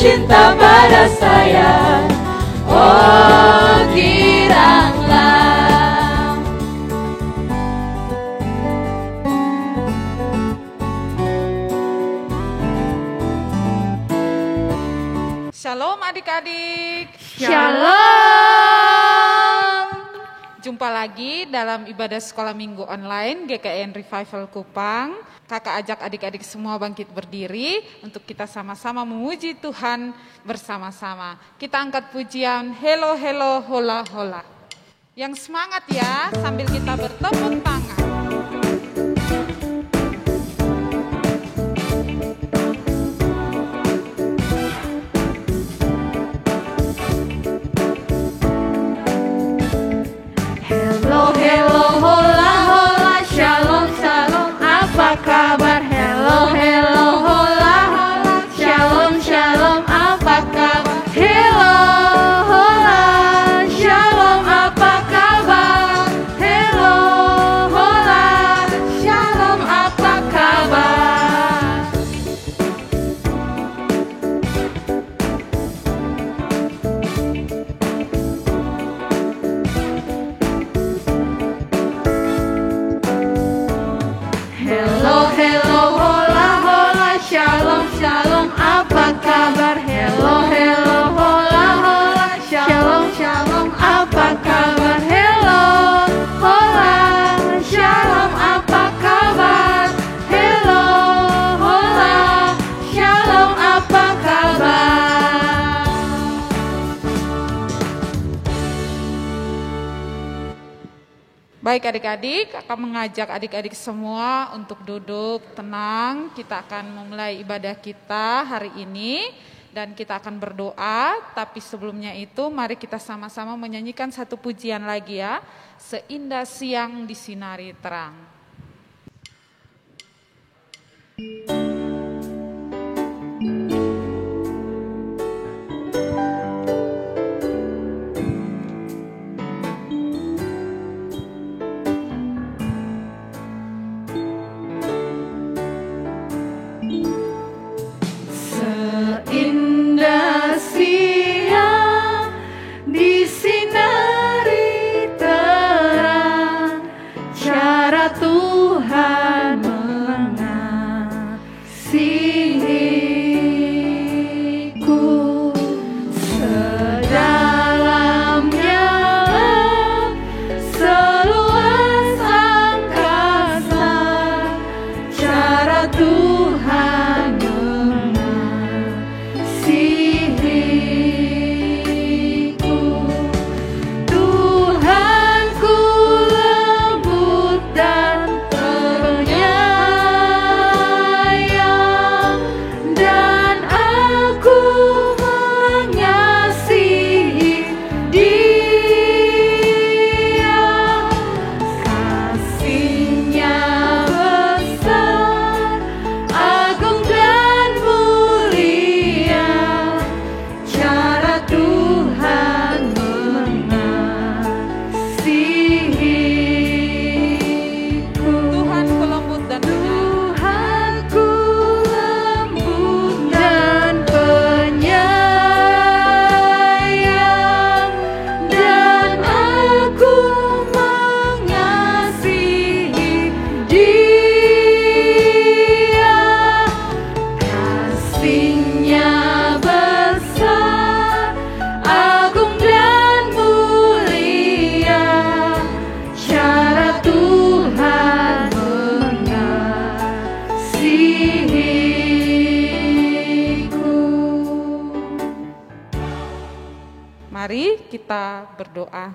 cinta pada saya. Oh giranglah. Shalom adik-adik. Shalom. Jumpa lagi dalam ibadah sekolah minggu online GKN Revival Kupang. Kakak ajak adik-adik semua bangkit berdiri untuk kita sama-sama memuji Tuhan bersama-sama. Kita angkat pujian Hello Hello Hola Hola. Yang semangat ya sambil kita bertepuk tangan. Hello, hello, hola, hola, shalom, shalom, apa kabar? Hello, hello, hola, hola, shalom, shalom, apa kabar? Hello, hola, shalom, apa kabar? Hello, hola, shalom, apa kabar? Hello, hello, hola, hola, shalom, shalom, apa kabar? Hello, hello, hola, hola, shalom, shalom, apa kabar? Hello, hola, shalom, apa kabar? Hello, hola, shalom, apa kabar? Baik adik-adik, akan mengajak adik-adik semua untuk duduk tenang. Kita akan memulai ibadah kita hari ini dan kita akan berdoa. Tapi sebelumnya itu mari kita sama-sama menyanyikan satu pujian lagi ya. Seindah siang disinari terang. Seindah siang disinari terang, cara Tuhan mengasihiku. Sedalamnya seluas angkasa, cara Tuhan mengasihiku. Tuhanku lembut dan penyayang, dan aku mengasihi Dia. Kasih-Nya besar, agung dan mulia, cara Tuhan mengasihiku. Tuhanku lembut dan Tuhanku lembut dan penyayang, dan aku mengasihi Dia. Kasih-Nya besar, agung dan mulia, cara Tuhan mengasihiku. Mari kita berdoa.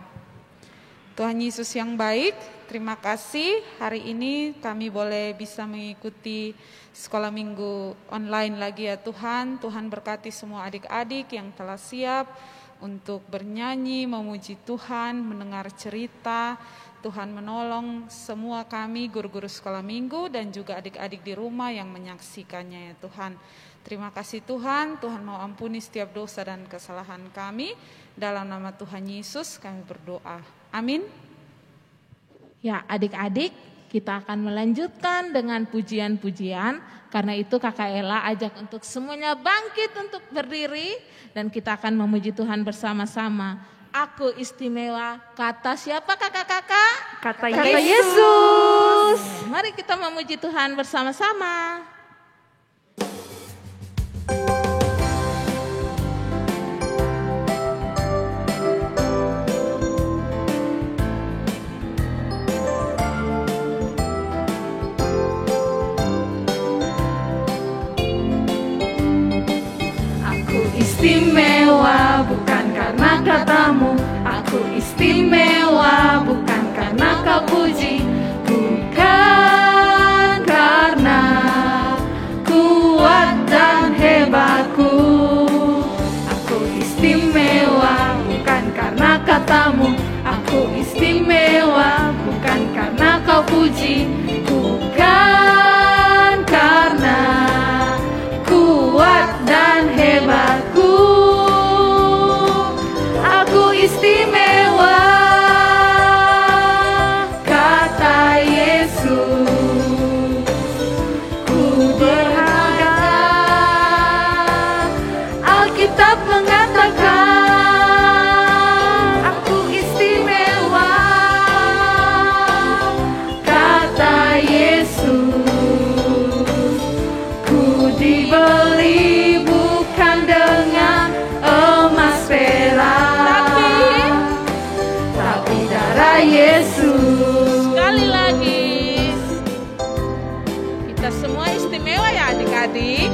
Tuhan Yesus yang baik, terima kasih hari ini kami boleh bisa mengikuti sekolah minggu online lagi ya Tuhan. Tuhan berkati semua adik-adik yang telah siap untuk bernyanyi, memuji Tuhan, mendengar cerita. Tuhan menolong semua kami guru-guru sekolah minggu dan juga adik-adik di rumah yang menyaksikannya ya Tuhan. Terima kasih Tuhan, Tuhan mau ampuni setiap dosa dan kesalahan kami. Dalam nama Tuhan Yesus kami berdoa. Amin. Ya, adik-adik, Kita akan melanjutkan dengan pujian-pujian. Karena itu Kakak Ella ajak untuk semuanya bangkit untuk berdiri. Dan kita akan memuji Tuhan bersama-sama. Aku istimewa, kata siapa kakak-kakak? Kata Yesus. Mari kita memuji Tuhan bersama-sama. Istimewa bukan karena katamu, aku istimewa bukan karena kau puji, bukan karena kuat dan hebatku. Aku istimewa bukan karena katamu, aku istimewa bukan karena kau puji, bukan karena kuat dan hebatku. Aku istimewa, kata Yesus. Ku berharga, Alkitab mengatakan aku istimewa, kata Yesus. Ku dibeli bukan dengan emas perak, tapi darah Yesus. Sekali lagi, kita semua istimewa ya adik-adik.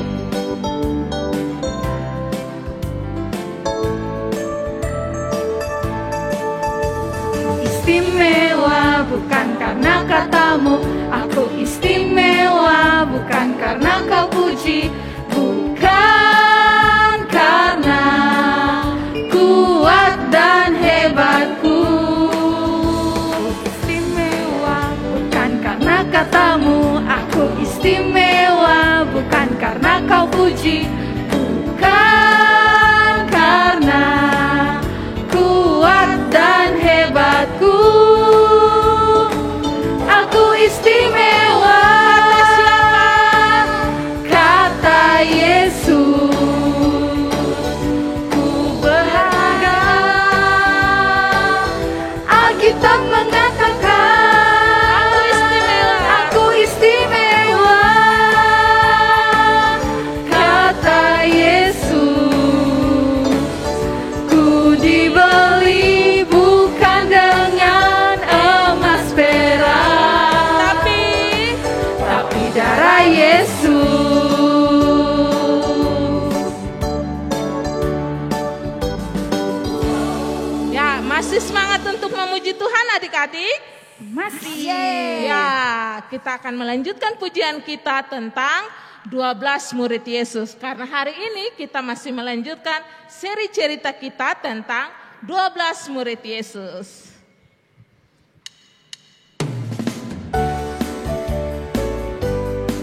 Istimewa bukan karena katamu, aku istimewa bukan karena kau puji, bukan karena kuat dan hebatku. Istimewa bukan karena katamu, aku istimewa bukan karena kau puji, bukan karena kuat dan hebatku. Aku istimewa, kata Yesus. Ku berharga, Alkitab mengatakan aku istimewa, kata Yesus. Ku dibeli bukan dengan emas perak, tapi darah Yesus. Ya, masih semangat untuk memuji Tuhan adik-adik? Masih. Ya, kita akan melanjutkan pujian kita tentang 12 murid Yesus. Karena hari ini kita masih melanjutkan seri cerita kita tentang 12 murid Yesus.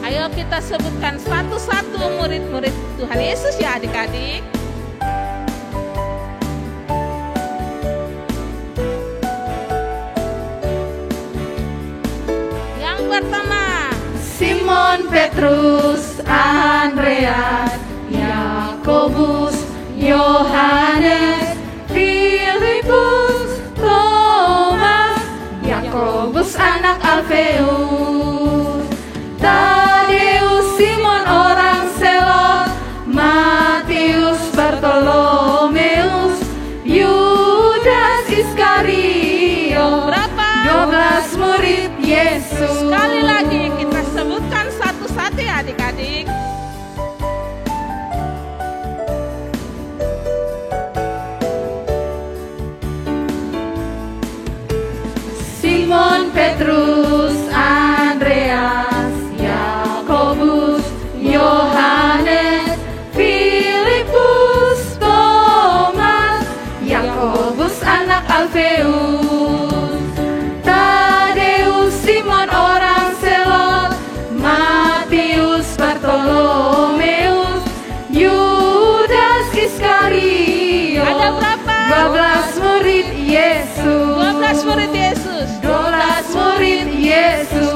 Ayo kita sebutkan satu-satu murid-murid Tuhan Yesus ya adik-adik. Yang pertama, Simon Petrus, Andreas, Yakobus, Yohanes, Filipus, Thomas, Yakobus anak Alfeus, Tadeus, Simon orang Selot, Matius, Bartolomeus, Yudas Iskariot. berapa? 12 murid Yesus. Sekali lagi kita sebutkan satu-satu ya adik-adik. Simon Petrus, Andreas, Yakobus, Yohanes, Filipus, Thomas, Yakobus anak Alfeus, Tadeus, Simon orang Selot, Matius, Bartolomeus, Yudas Iskariot. Ada berapa? 12 murid Yesus. 12 murid Yesus. 12 murid Yesus.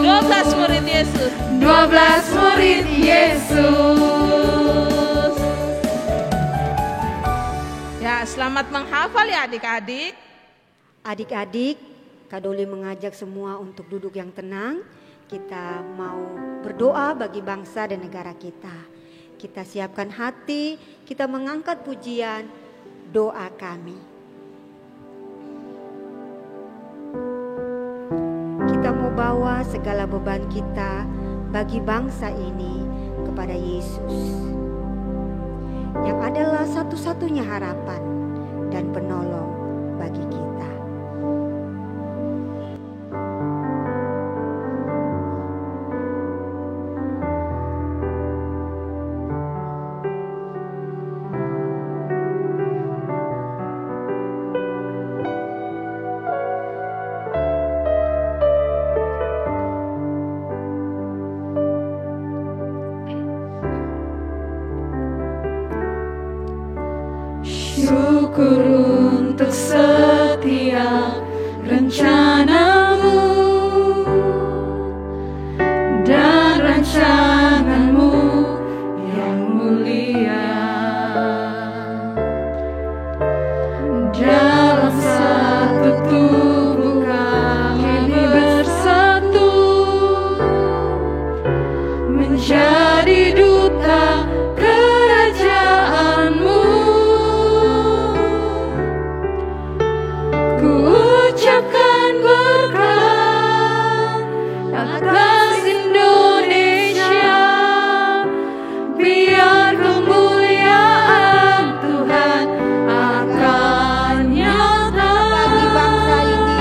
12 murid Yesus. Ya, selamat menghafal ya adik-adik. Adik-adik, Kak Doli mengajak semua untuk duduk yang tenang. Kita mau berdoa bagi bangsa dan negara kita. Kita siapkan hati, kita mengangkat pujian, doa kami. Kita mau bawa segala beban kita bagi bangsa ini kepada Yesus, yang adalah satu-satunya harapan dan penolong bagi kita. Syukur untuk setiap rencanamu dan rancanganmu yang mulia. Dalam satu tubuh kami bersatu, menjadi duta kerajaanmu. Ucapkan berkat atas Indonesia, biar kemuliaan Tuhan akan nyata Bagi bangsa ini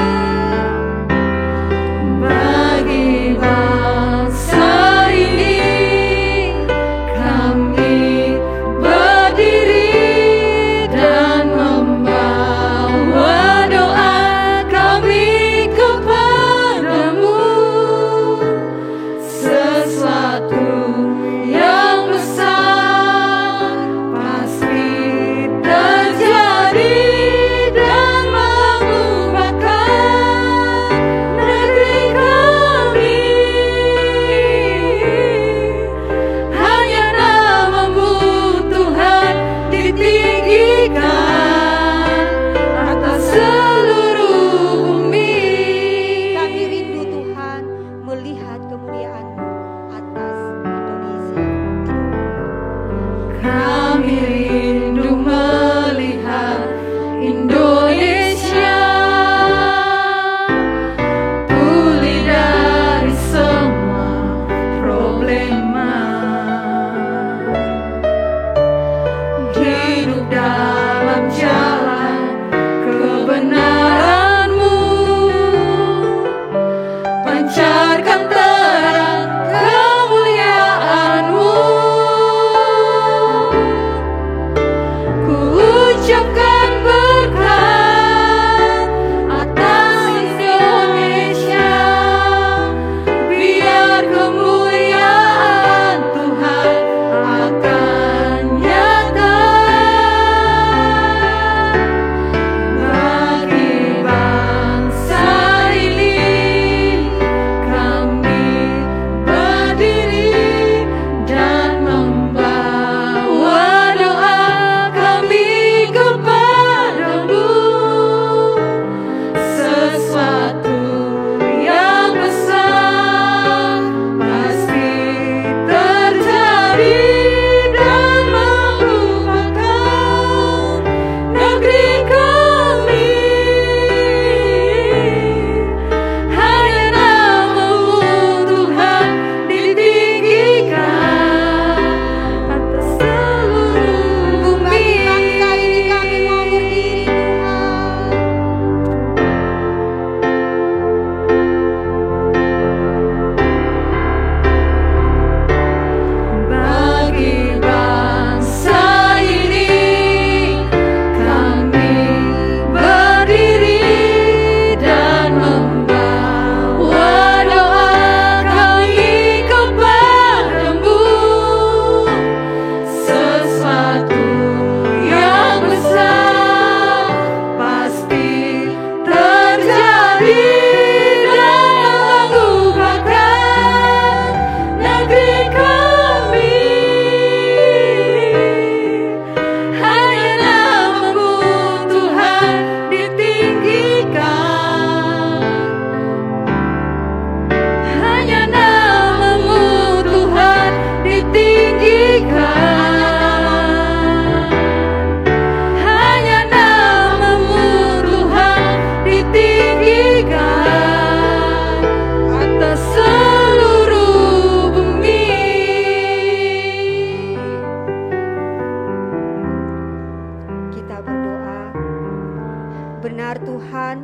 Benar Tuhan,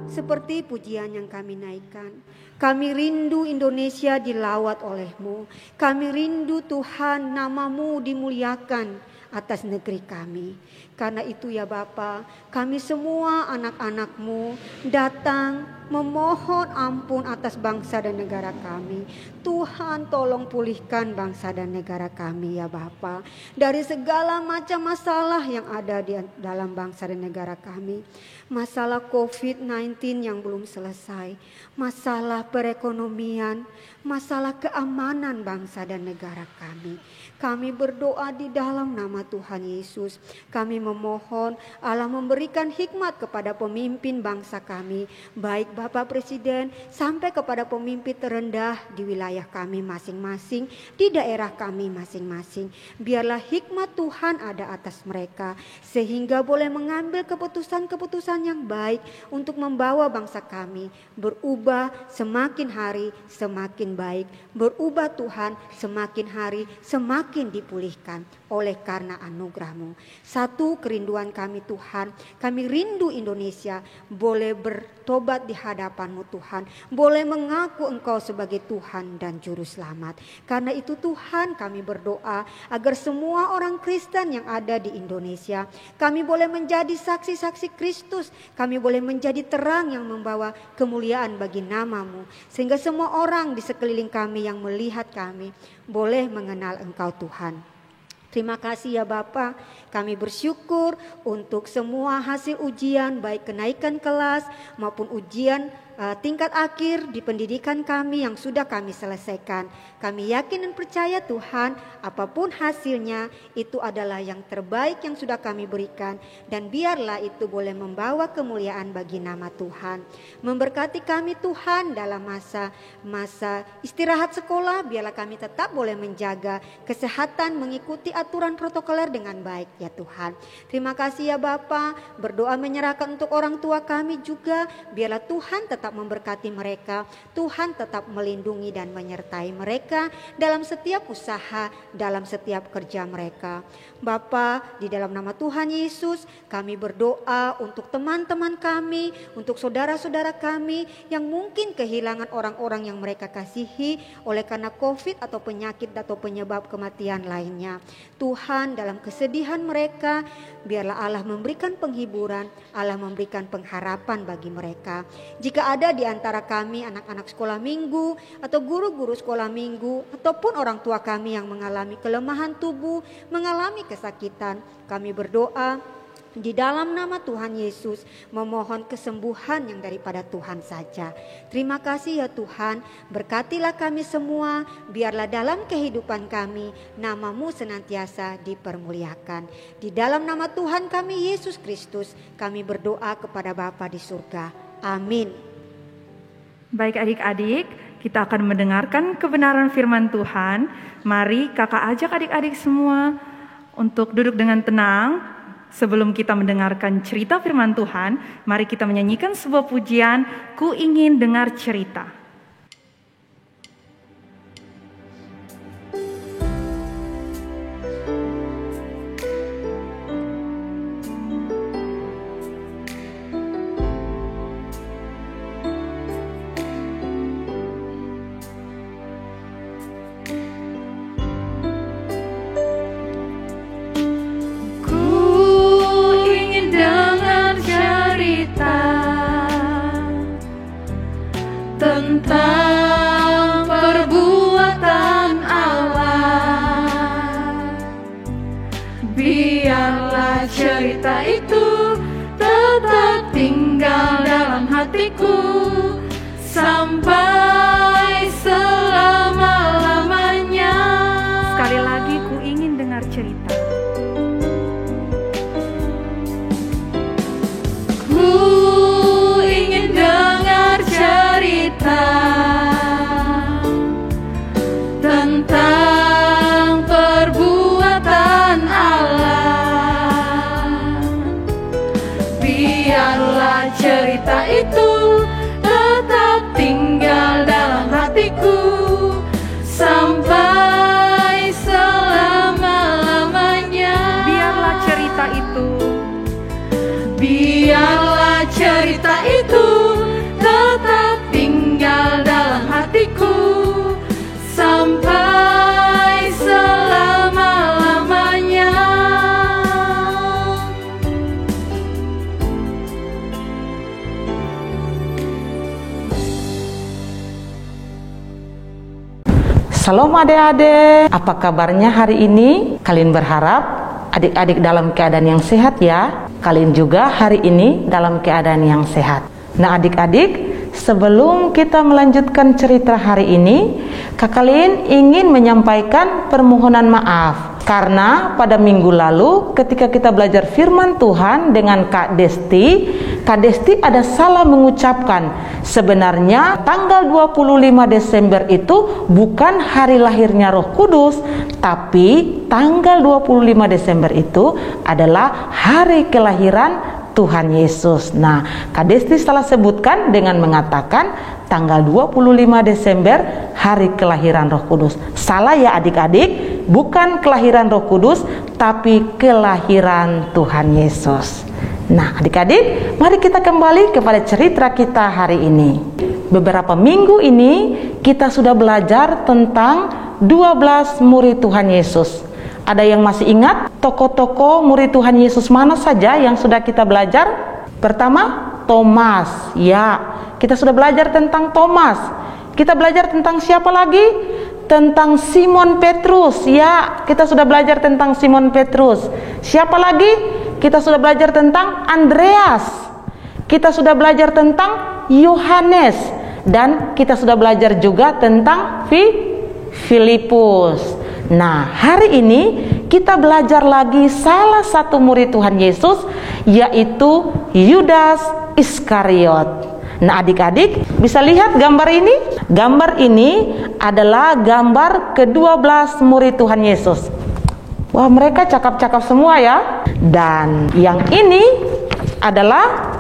seperti pujian yang kami naikkan. Kami rindu Indonesia dilawat oleh-Mu. Kami rindu Tuhan nama-Mu dimuliakan atas negeri kami. Karena itu ya Bapa, kami semua anak-anak-Mu datang memohon ampun atas bangsa dan negara kami. Tuhan tolong pulihkan bangsa dan negara kami ya Bapa. Dari segala macam masalah yang ada di dalam bangsa dan negara kami. Masalah COVID-19 yang belum selesai. Masalah perekonomian. Masalah keamanan bangsa dan negara kami. Kami berdoa di dalam nama Tuhan Yesus. Kami memohon Allah memberikan hikmat kepada pemimpin bangsa kami. Baik Bapak Presiden sampai kepada pemimpin terendah di wilayah kami masing-masing. Di daerah kami masing-masing. Biarlah hikmat Tuhan ada atas mereka. Sehingga boleh mengambil keputusan-keputusan yang baik untuk membawa bangsa kami berubah semakin hari semakin baik. Berubah Tuhan semakin hari semakin dipulihkan oleh karena anugerah-Mu. Satu kerinduan kami Tuhan, kami rindu Indonesia boleh bertobat di hadapan-Mu Tuhan, boleh mengaku Engkau sebagai Tuhan dan Juru Selamat. Karena itu Tuhan kami berdoa agar semua orang Kristen yang ada di Indonesia, kami boleh menjadi saksi-saksi Kristus, kami boleh menjadi terang yang membawa kemuliaan bagi nama-Mu. Sehingga semua orang di sekeliling kami yang melihat kami boleh mengenal Engkau Tuhan. Terima kasih ya Bapa, kami bersyukur untuk semua hasil ujian baik kenaikan kelas maupun ujian tingkat akhir di pendidikan kami yang sudah kami selesaikan. Kami yakin dan percaya Tuhan, apapun hasilnya itu adalah yang terbaik yang sudah kami berikan. Dan biarlah itu boleh membawa kemuliaan bagi nama Tuhan. Memberkati kami Tuhan dalam masa istirahat sekolah, biarlah kami tetap boleh menjaga kesehatan, mengikuti aturan protokoler dengan baik ya Tuhan. Terima kasih ya Bapa, berdoa menyerahkan untuk orang tua kami juga, biarlah Tuhan tetap memberkati mereka, Tuhan tetap melindungi dan menyertai mereka dalam setiap usaha, dalam setiap kerja mereka. Bapa, di dalam nama Tuhan Yesus, kami berdoa untuk teman-teman kami, untuk saudara-saudara kami yang mungkin kehilangan orang-orang yang mereka kasihi oleh karena COVID atau penyakit atau penyebab kematian lainnya. Tuhan, dalam kesedihan mereka, biarlah Allah memberikan penghiburan, Allah memberikan pengharapan bagi mereka. Jika ada di antara kami anak-anak sekolah minggu atau guru-guru sekolah minggu ataupun orang tua kami yang mengalami kelemahan tubuh, mengalami kesakitan, kami berdoa di dalam nama Tuhan Yesus memohon kesembuhan yang daripada Tuhan saja. Terima kasih ya Tuhan, berkatilah kami semua, biarlah dalam kehidupan kami nama-Mu senantiasa dipermuliakan. Di dalam nama Tuhan kami Yesus Kristus kami berdoa kepada Bapa di surga. Amin. Baik adik-adik, kita akan mendengarkan kebenaran firman Tuhan. Mari kakak ajak adik-adik semua untuk duduk dengan tenang. Sebelum kita mendengarkan cerita firman Tuhan, mari kita menyanyikan sebuah pujian, Ku Ingin Dengar Cerita. Tentang perbuatan Allah, biarlah cerita itu tetap tinggal dalam hatiku sampai selama-lamanya. Sekali lagi, ku ingin dengar cerita. Ku ingin dengar cerita tentang perbuatan Allah. Biarlah cerita itu tetap tinggal dalam hatiku sampai selama-lamanya. Biarlah cerita itu, biarlah Salam adik-adik, apa kabarnya hari ini? Kalian berharap adik-adik dalam keadaan yang sehat ya? Kalian juga hari ini dalam keadaan yang sehat. Nah adik-adik, sebelum kita melanjutkan cerita hari ini, Kak Lin ingin menyampaikan permohonan maaf. Karena pada minggu lalu ketika kita belajar firman Tuhan dengan Kak Desti ada salah mengucapkan. Sebenarnya tanggal 25 Desember itu bukan hari lahirnya Roh Kudus, tapi tanggal 25 Desember itu adalah hari kelahiran Tuhan Yesus. Nah, Kak Desti salah sebutkan dengan mengatakan tanggal 25 Desember hari kelahiran Roh Kudus. Salah ya adik-adik, bukan kelahiran Roh Kudus, tapi kelahiran Tuhan Yesus. Nah adik-adik, mari kita kembali kepada cerita kita hari ini. Beberapa minggu ini kita sudah belajar tentang 12 murid Tuhan Yesus. Ada yang masih ingat tokoh-tokoh murid Tuhan Yesus mana saja yang sudah kita belajar? Pertama, Thomas. Ya, kita sudah belajar tentang Thomas. Kita belajar tentang siapa lagi? Tentang Simon Petrus. Ya, kita sudah belajar tentang Simon Petrus. Siapa lagi? Kita sudah belajar tentang Andreas. Kita sudah belajar tentang Yohanes. Dan kita sudah belajar juga tentang Filipus. Nah, hari ini kita belajar lagi salah satu murid Tuhan Yesus, yaitu Yudas Iskariot. Nah adik-adik bisa lihat gambar ini? Gambar ini adalah gambar ke-12 murid Tuhan Yesus. Wah, mereka cakap-cakap semua ya. Dan yang ini adalah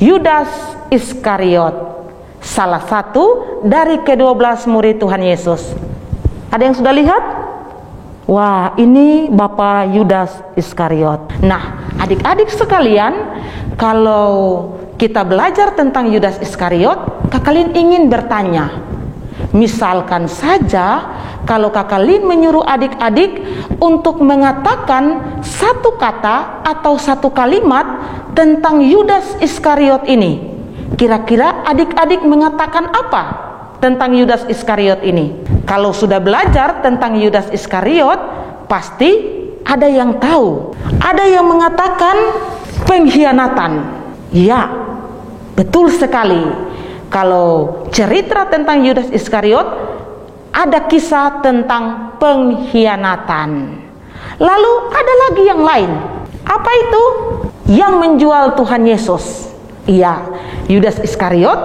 Yudas Iskariot, salah satu dari ke-12 murid Tuhan Yesus. Ada yang sudah lihat? Wah, ini Bapak Yudas Iskariot. Nah, adik-adik sekalian, kalau kita belajar tentang Yudas Iskariot, Kak Lin ingin bertanya. Misalkan saja kalau Kak Lin menyuruh adik-adik untuk mengatakan satu kata atau satu kalimat tentang Yudas Iskariot ini, kira-kira adik-adik mengatakan apa tentang Yudas Iskariot ini? Kalau sudah belajar tentang Yudas Iskariot, pasti ada yang tahu. Ada yang mengatakan pengkhianatan. Ya, betul sekali. Kalau cerita tentang Yudas Iskariot, ada kisah tentang pengkhianatan. Lalu ada lagi yang lain. Apa itu? Yang menjual Tuhan Yesus. Iya, Yudas Iskariot,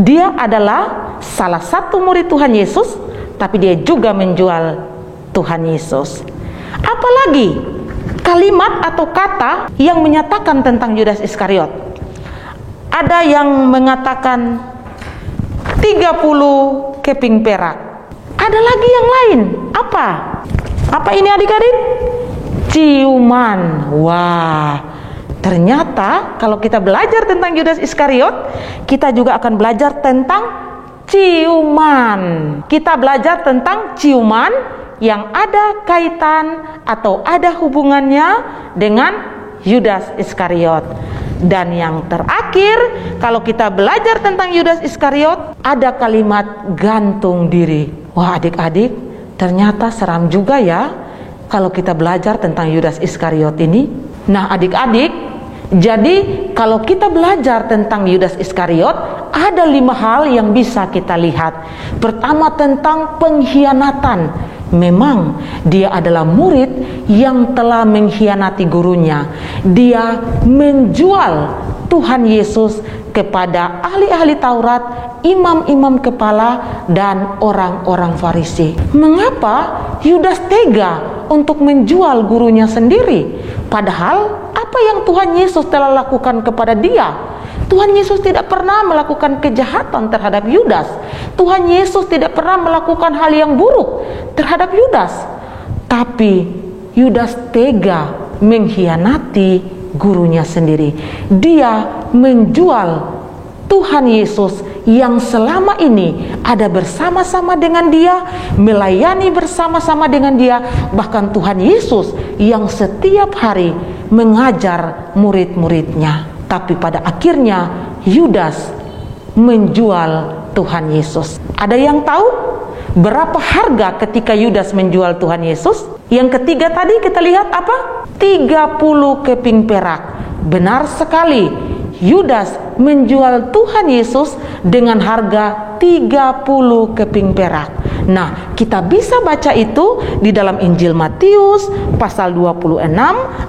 dia adalah salah satu murid Tuhan Yesus, tapi dia juga menjual Tuhan Yesus. Apalagi kalimat atau kata yang menyatakan tentang Yudas Iskariot? Ada yang mengatakan 30 keping perak. Ada lagi yang lain. Apa? Apa ini adik-adik? Ciuman. Wah, ternyata kalau kita belajar tentang Yudas Iskariot, kita juga akan belajar tentang ciuman. Kita belajar tentang ciuman yang ada kaitan atau ada hubungannya dengan Yudas Iskariot. Dan yang terakhir, kalau kita belajar tentang Yudas Iskariot, ada kalimat gantung diri. Wah adik-adik, ternyata seram juga ya kalau kita belajar tentang Yudas Iskariot ini. Nah adik-adik, jadi kalau kita belajar tentang Yudas Iskariot, ada 5 hal yang bisa kita lihat. Pertama, tentang pengkhianatan. Memang dia adalah murid yang telah mengkhianati gurunya. Dia menjual Tuhan Yesus kepada ahli-ahli Taurat, imam-imam kepala, dan orang-orang Farisi. Mengapa Yudas tega untuk menjual gurunya sendiri? Padahal apa yang Tuhan Yesus telah lakukan kepada dia? Tuhan Yesus tidak pernah melakukan kejahatan terhadap Yudas. Tuhan Yesus tidak pernah melakukan hal yang buruk terhadap Yudas. Tapi Yudas tega mengkhianati gurunya sendiri. Dia menjual Tuhan Yesus yang selama ini ada bersama-sama dengan dia, melayani bersama-sama dengan dia, bahkan Tuhan Yesus yang setiap hari mengajar murid-muridnya. Tapi pada akhirnya Yudas menjual Tuhan Yesus. Ada yang tahu berapa harga ketika Yudas menjual Tuhan Yesus? Yang ketiga tadi kita lihat apa? 30 keping perak. Benar sekali, Yudas menjual Tuhan Yesus dengan harga 30 keping perak. Nah, kita bisa baca itu di dalam Injil Matius pasal 26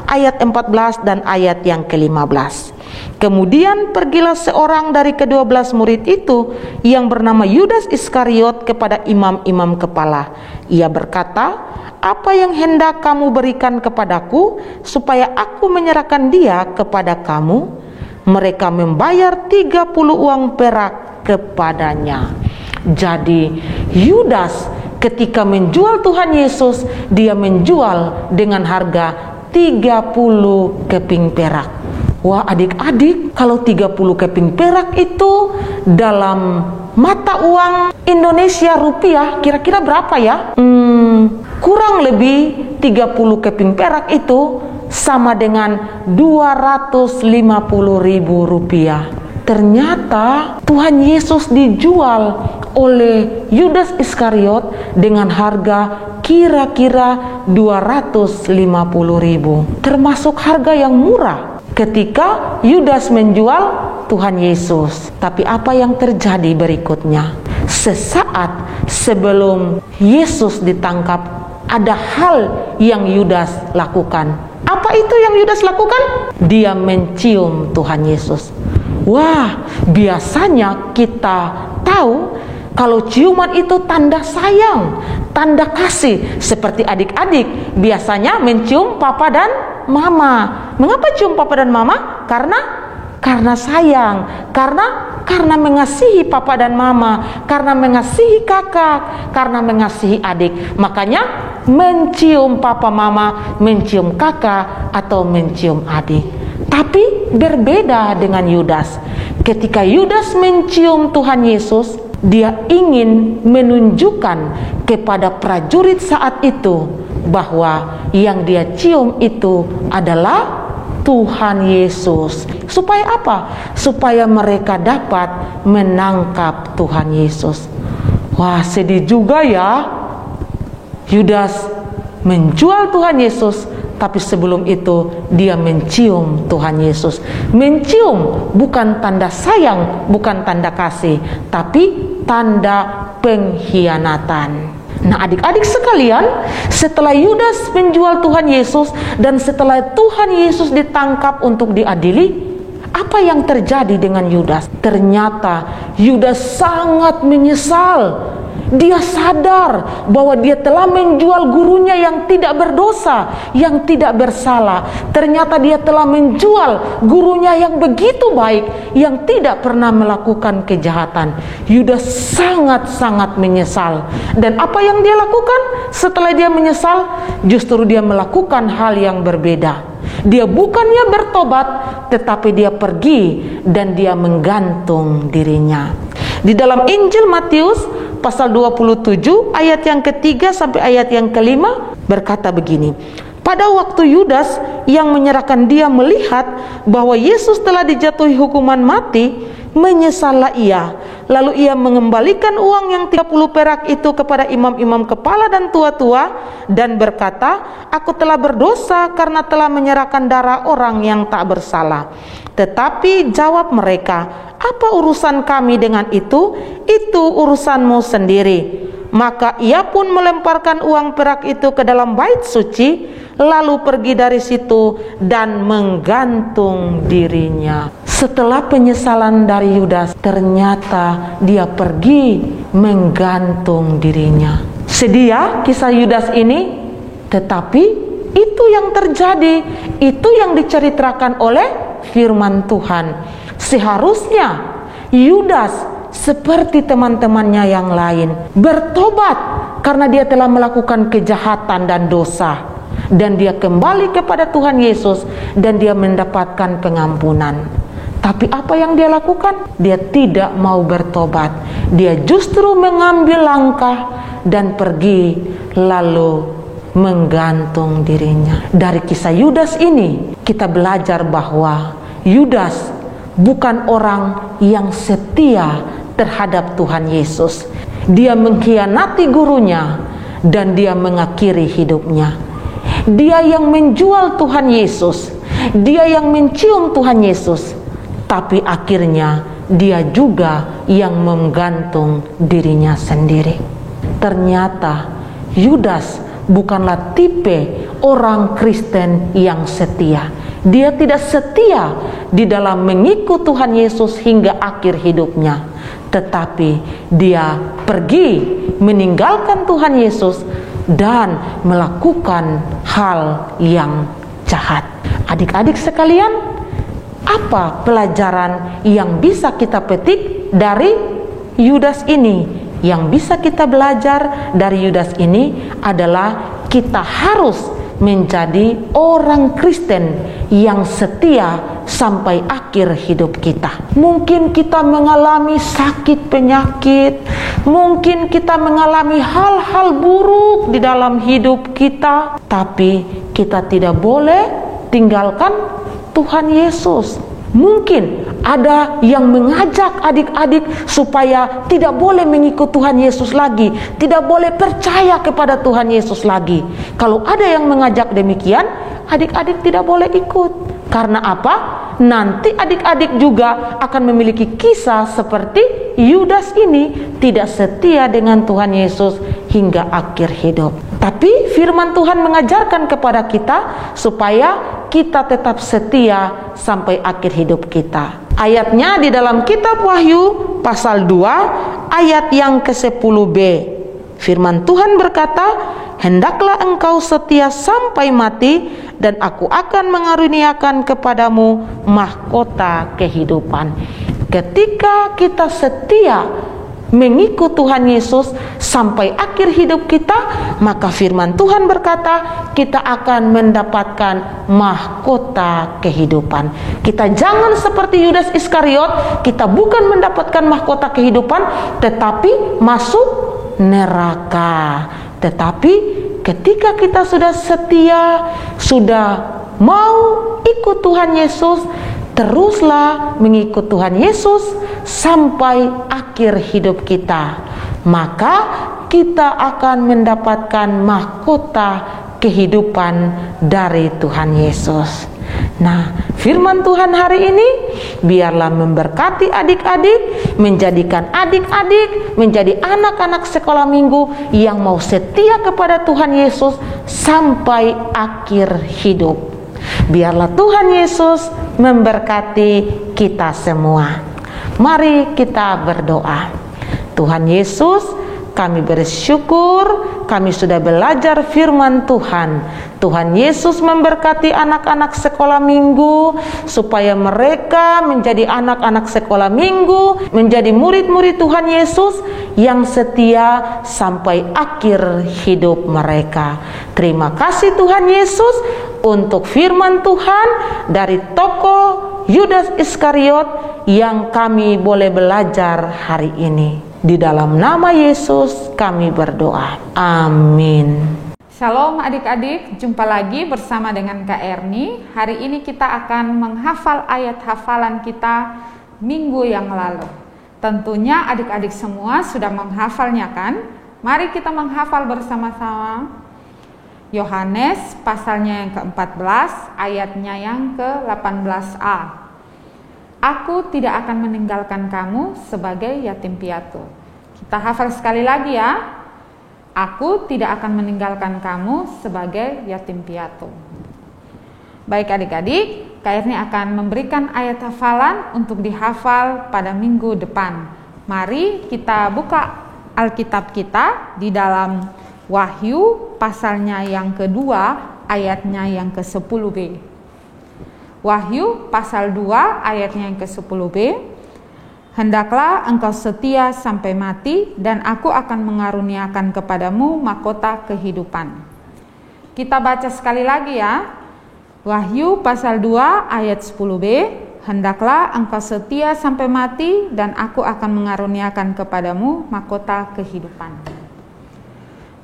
ayat 14 dan ayat yang ke-15. Kemudian pergilah seorang dari ke-12 murid itu yang bernama Yudas Iskariot kepada imam-imam kepala. Ia berkata, "Apa yang hendak kamu berikan kepadaku supaya aku menyerahkan dia kepada kamu?" Mereka membayar 30 uang perak kepadanya. Jadi Yudas ketika menjual Tuhan Yesus, dia menjual dengan harga 30 keping perak. Wah adik-adik, kalau 30 keping perak itu dalam mata uang Indonesia rupiah kira-kira berapa ya? Kurang lebih 30 keping perak itu sama dengan 250.000 rupiah. Ternyata Tuhan Yesus dijual oleh Yudas Iskariot dengan harga kira-kira 250.000. Termasuk harga yang murah ketika Yudas menjual Tuhan Yesus. Tapi apa yang terjadi berikutnya? Sesaat sebelum Yesus ditangkap, ada hal yang Yudas lakukan. Apa itu yang Yudas lakukan? Dia mencium Tuhan Yesus. Wah, biasanya kita tahu kalau ciuman itu tanda sayang, tanda kasih. Seperti adik-adik biasanya mencium papa dan mama. Mengapa cium papa dan mama? Karena sayang, karena mengasihi papa dan mama, karena mengasihi kakak, karena mengasihi adik. Makanya mencium papa mama, mencium kakak, atau mencium adik. Tapi berbeda dengan Yudas. Ketika Yudas mencium Tuhan Yesus, dia ingin menunjukkan kepada prajurit saat itu bahwa yang dia cium itu adalah Tuhan Yesus. Supaya apa? Supaya mereka dapat menangkap Tuhan Yesus. Wah, sedih juga ya. Yudas menjual Tuhan Yesus, tapi sebelum itu dia mencium Tuhan Yesus. Mencium bukan tanda sayang, bukan tanda kasih, tapi tanda pengkhianatan. Nah adik-adik sekalian, setelah Yudas menjual Tuhan Yesus dan setelah Tuhan Yesus ditangkap untuk diadili, apa yang terjadi dengan Yudas? Ternyata Yudas sangat menyesal. Dia sadar bahwa dia telah menjual gurunya yang tidak berdosa, yang tidak bersalah. Ternyata dia telah menjual gurunya yang begitu baik, yang tidak pernah melakukan kejahatan. Yudas sangat-sangat menyesal. Dan apa yang dia lakukan setelah dia menyesal? Justru dia melakukan hal yang berbeda. Dia bukannya bertobat, tetapi dia pergi dan dia menggantung dirinya. Di dalam Injil Matius pasal 27 ayat yang ketiga sampai ayat yang kelima berkata begini. Pada waktu Yudas yang menyerahkan dia melihat bahwa Yesus telah dijatuhi hukuman mati, menyesallah ia. Lalu ia mengembalikan uang yang 30 perak itu kepada imam-imam kepala dan tua-tua dan berkata, "Aku telah berdosa karena telah menyerahkan darah orang yang tak bersalah." Tetapi jawab mereka, "Apa urusan kami dengan itu? Itu urusanmu sendiri." Maka ia pun melemparkan uang perak itu ke dalam bait suci, lalu pergi dari situ dan menggantung dirinya. Setelah penyesalan dari Yudas, ternyata dia pergi menggantung dirinya. Sedih ya kisah Yudas ini, tetapi itu yang terjadi, itu yang diceritakan oleh firman Tuhan. Seharusnya Yudas seperti teman-temannya yang lain bertobat karena dia telah melakukan kejahatan dan dosa, dan dia kembali kepada Tuhan Yesus dan dia mendapatkan pengampunan. Tapi apa yang dia lakukan? Dia tidak mau bertobat. Dia justru mengambil langkah dan pergi lalu menggantung dirinya. Dari kisah Yudas ini kita belajar bahwa Yudas bukan orang yang setia terhadap Tuhan Yesus. Dia mengkhianati gurunya dan dia mengakhiri hidupnya. Dia yang menjual Tuhan Yesus, dia yang mencium Tuhan Yesus, tapi akhirnya dia juga yang menggantung dirinya sendiri. Ternyata Yudas bukanlah tipe orang Kristen yang setia. Dia tidak setia di dalam mengikut Tuhan Yesus hingga akhir hidupnya, tetapi dia pergi meninggalkan Tuhan Yesus dan melakukan hal yang jahat. Adik-adik sekalian, apa pelajaran yang bisa kita petik dari Yudas ini? Yang bisa kita belajar dari Yudas ini adalah kita harus menjadi orang Kristen yang setia sampai akhir hidup kita. Mungkin kita mengalami sakit penyakit, mungkin kita mengalami hal-hal buruk di dalam hidup kita, tapi kita tidak boleh tinggalkan Tuhan Yesus. Mungkin ada yang mengajak adik-adik supaya tidak boleh mengikut Tuhan Yesus lagi, tidak boleh percaya kepada Tuhan Yesus lagi. Kalau ada yang mengajak demikian, adik-adik tidak boleh ikut. Karena apa? Nanti adik-adik juga akan memiliki kisah seperti Yudas ini, tidak setia dengan Tuhan Yesus hingga akhir hidup. Tapi firman Tuhan mengajarkan kepada kita supaya kita tetap setia sampai akhir hidup kita. Ayatnya di dalam kitab Wahyu pasal 2 ayat yang ke-10b. Firman Tuhan berkata, "Hendaklah engkau setia sampai mati, dan aku akan mengaruniakan kepadamu mahkota kehidupan." Ketika kita setia mengikut Tuhan Yesus sampai akhir hidup kita, maka firman Tuhan berkata kita akan mendapatkan mahkota kehidupan. Kita jangan seperti Yudas Iskariot, kita bukan mendapatkan mahkota kehidupan tetapi masuk neraka. Tetapi ketika kita sudah setia, sudah mau ikut Tuhan Yesus, teruslah mengikut Tuhan Yesus sampai akhir hidup kita, maka kita akan mendapatkan mahkota kehidupan dari Tuhan Yesus. Nah, firman Tuhan hari ini biarlah memberkati adik-adik, menjadikan adik-adik menjadi anak-anak sekolah minggu yang mau setia kepada Tuhan Yesus sampai akhir hidup. Biarlah Tuhan Yesus memberkati kita semua. Mari kita berdoa. Tuhan Yesus, kami bersyukur kami sudah belajar firman Tuhan. Tuhan Yesus memberkati anak-anak sekolah minggu supaya mereka menjadi anak-anak sekolah minggu, menjadi murid-murid Tuhan Yesus yang setia sampai akhir hidup mereka. Terima kasih Tuhan Yesus untuk firman Tuhan dari tokoh Yudas Iskariot yang kami boleh belajar hari ini. Di dalam nama Yesus kami berdoa. Amin. Shalom adik-adik, jumpa lagi bersama dengan Kak Erni. Hari ini kita akan menghafal ayat hafalan kita minggu yang lalu. Tentunya adik-adik semua sudah menghafalnya kan? Mari kita menghafal bersama-sama. Yohanes pasalnya yang ke-14, ayatnya yang ke-18a. Aku tidak akan meninggalkan kamu sebagai yatim piatu. Kita hafal sekali lagi ya. Aku tidak akan meninggalkan kamu sebagai yatim piatu. Baik adik-adik, Kak Erni akan memberikan ayat hafalan untuk dihafal pada minggu depan. Mari kita buka Alkitab kita di dalam Wahyu pasalnya yang kedua, ayatnya yang ke-10b. Wahyu pasal 2 ayatnya yang ke-10b. Hendaklah engkau setia sampai mati, dan aku akan mengaruniakan kepadamu mahkota kehidupan. Kita baca sekali lagi ya. Wahyu pasal 2 ayat 10b. Hendaklah engkau setia sampai mati, dan aku akan mengaruniakan kepadamu mahkota kehidupan.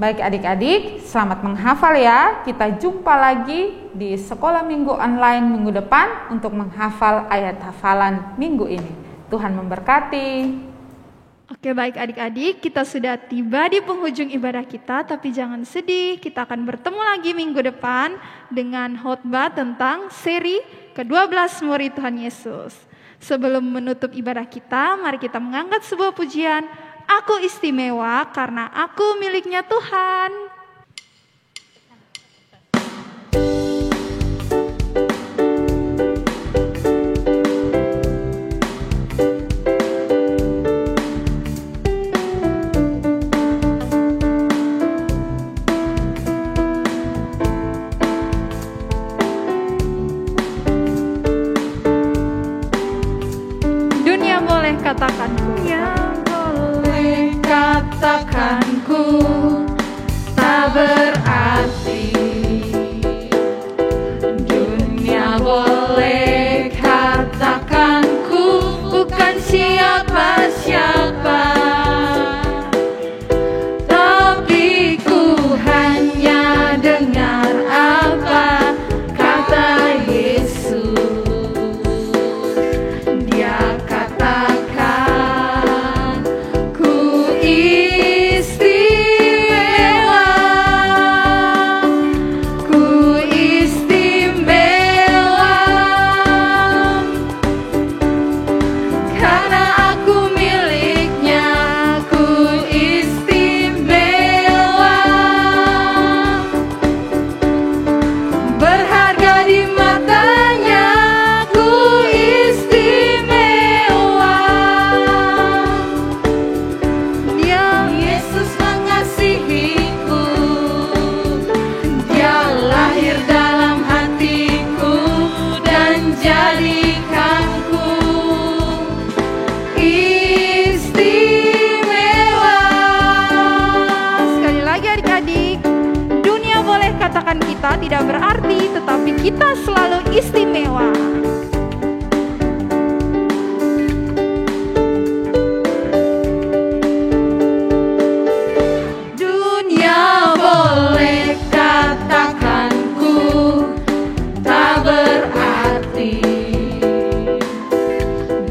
Baik adik-adik, selamat menghafal ya. Kita jumpa lagi di sekolah minggu online minggu depan untuk menghafal ayat hafalan minggu ini. Tuhan memberkati. Oke, baik adik-adik, kita sudah tiba di penghujung ibadah kita, tapi jangan sedih, kita akan bertemu lagi minggu depan dengan khotbah tentang seri ke-12 murid Tuhan Yesus. Sebelum menutup ibadah kita, mari kita mengangkat sebuah pujian, Aku istimewa karena aku miliknya Tuhan. Katakanku, yang boleh katakanku tak berarti. Dunia boleh katakanku bukan siapa-siapa, tapi ku hanya dengar apa kata Yesus. Dia kita tidak berarti, tetapi kita selalu istimewa. Dunia boleh katakanku tak berarti.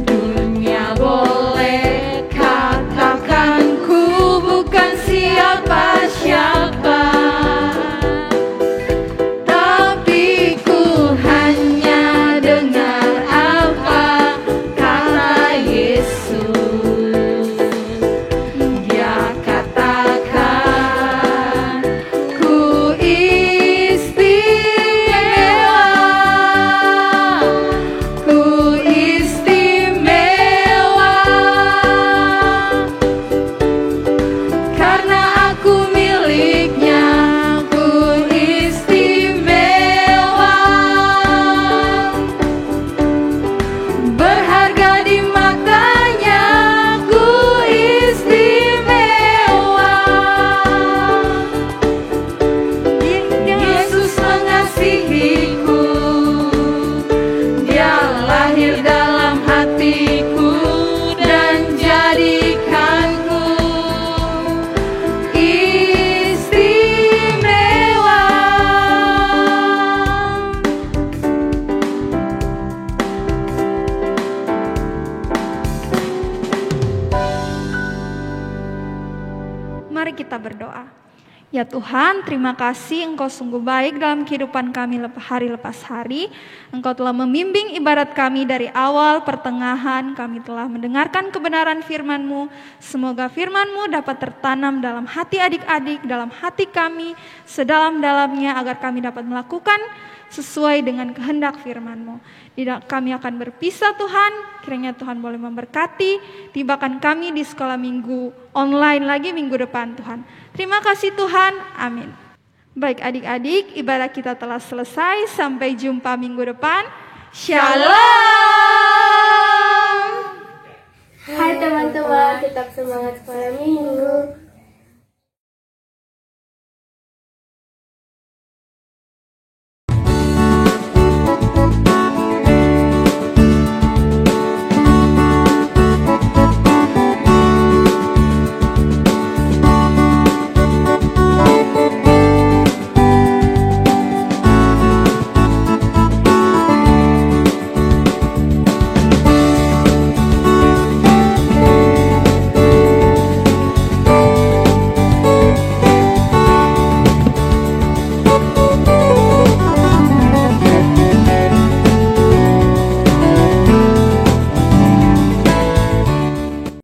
Dunia boleh katakanku bukan siapa-siapa, Mari kita berdoa. Ya Tuhan, terima kasih Engkau sungguh baik dalam kehidupan kami hari lepas hari. Engkau telah membimbing ibadat kami dari awal, pertengahan. Kami telah mendengarkan kebenaran firman-Mu. Semoga firman-Mu dapat tertanam dalam hati adik-adik, dalam hati kami, sedalam-dalamnya, agar kami dapat melakukan sesuai dengan kehendak firman-Mu. Kami akan berpisah Tuhan, kiranya Tuhan boleh memberkati, tibakan kami di sekolah minggu online lagi minggu depan Tuhan. Terima kasih Tuhan, amin. Baik adik-adik, ibadah kita telah selesai, sampai jumpa minggu depan. Shalom. Hai teman-teman, tetap semangat sekolah minggu.